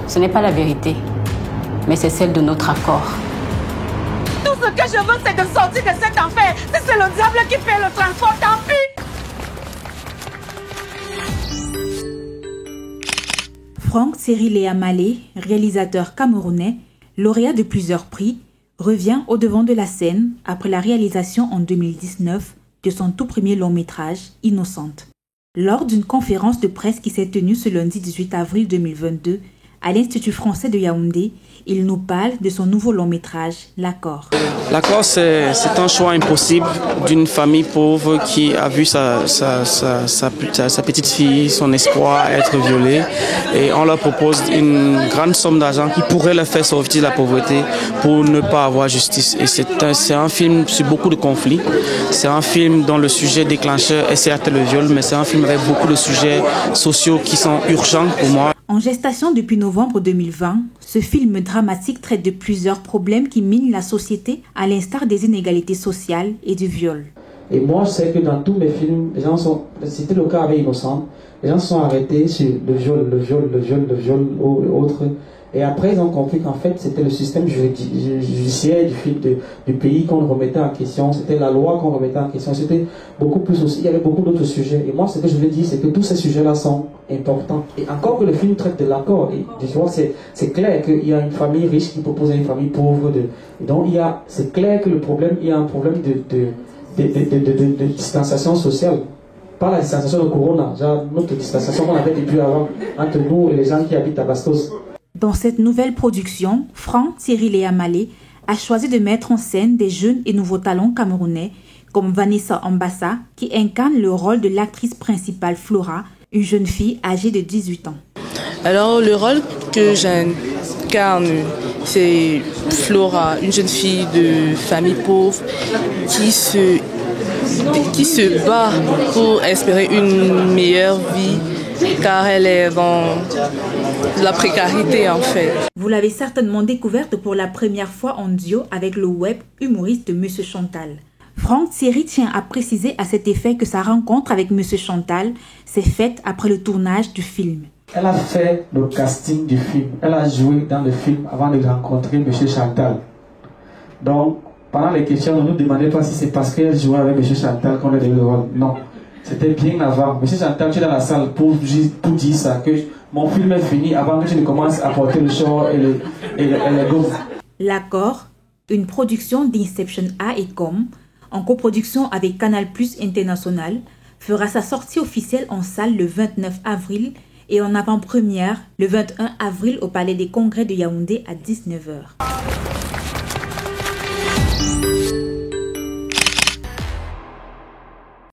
Ce n'est pas la vérité, mais c'est celle de notre accord. Tout ce que je veux, c'est de sortir de cet enfer. Si c'est le diable qui fait le transport, tant pis. Franck Cyril Eyamale, réalisateur camerounais, lauréat de plusieurs prix, revient au devant de la scène après la réalisation en 2019 de son tout premier long métrage, Innocente. Lors d'une conférence de presse qui s'est tenue ce lundi 18 avril 2022 à l'Institut français de Yaoundé, il nous parle de son nouveau long métrage, L'Accord. L'Accord, c'est un choix impossible d'une famille pauvre qui a vu sa petite fille, son espoir être violée. Et on leur propose une grande somme d'argent qui pourrait leur faire sortir de la pauvreté pour ne pas avoir justice. Et c'est un film sur beaucoup de conflits. C'est un film dont le sujet déclencheur est certes le viol, mais c'est un film avec beaucoup de sujets sociaux qui sont urgents pour moi. En gestation depuis novembre 2020, ce film dramatique traite de plusieurs problèmes qui minent la société, à l'instar des inégalités sociales et du viol. Et moi, je sais que dans tous mes films, les gens sont, c'était le cas avec Innocent, les gens sont arrêtés sur le viol ou autre. Et après, ils ont compris qu'en fait, c'était le système judiciaire du pays qu'on remettait en question, c'était la loi qu'on remettait en question, c'était beaucoup plus aussi, il y avait beaucoup d'autres sujets. Et moi, ce que je veux dire, c'est que tous ces sujets-là sont importants. Et encore que le film traite de l'accord, et je vois que c'est clair qu'il y a une famille riche qui propose à une famille pauvre. Donc, c'est clair que le problème, il y a un problème de distanciation sociale. Pas la distanciation de Corona, genre notre distanciation qu'on avait depuis avant entre nous et les gens qui habitent à Bastos. Dans cette nouvelle production, Franck Cyril Eyamale a choisi de mettre en scène des jeunes et nouveaux talents camerounais comme Vanessa Ambassa qui incarne le rôle de l'actrice principale Flora, une jeune fille âgée de 18 ans. Alors le rôle que j'incarne, c'est Flora, une jeune fille de famille pauvre qui se bat pour espérer une meilleure vie car elle est dans la précarité en fait. Vous l'avez certainement découverte pour la première fois en duo avec le web humoriste Monsieur Chantal. Franck Thierry tient à préciser à cet effet que sa rencontre avec Monsieur Chantal s'est faite après le tournage du film. Elle a fait le casting du film, elle a joué dans le film avant de rencontrer Monsieur Chantal. Donc, pendant les questions, ne nous demandez pas si c'est parce qu'elle jouait avec Monsieur Chantal qu'on a donné le rôle. Non. C'était bien avant. Monsieur Chantal, tu es dans la salle pour dire ça, que mon film est fini avant que tu ne commences à porter le short et le go. L'Accord, une production d'Inception A & Com, en coproduction avec Canal+ International, fera sa sortie officielle en salle le 29 avril et en avant-première le 21 avril au Palais des Congrès de Yaoundé à 19 h.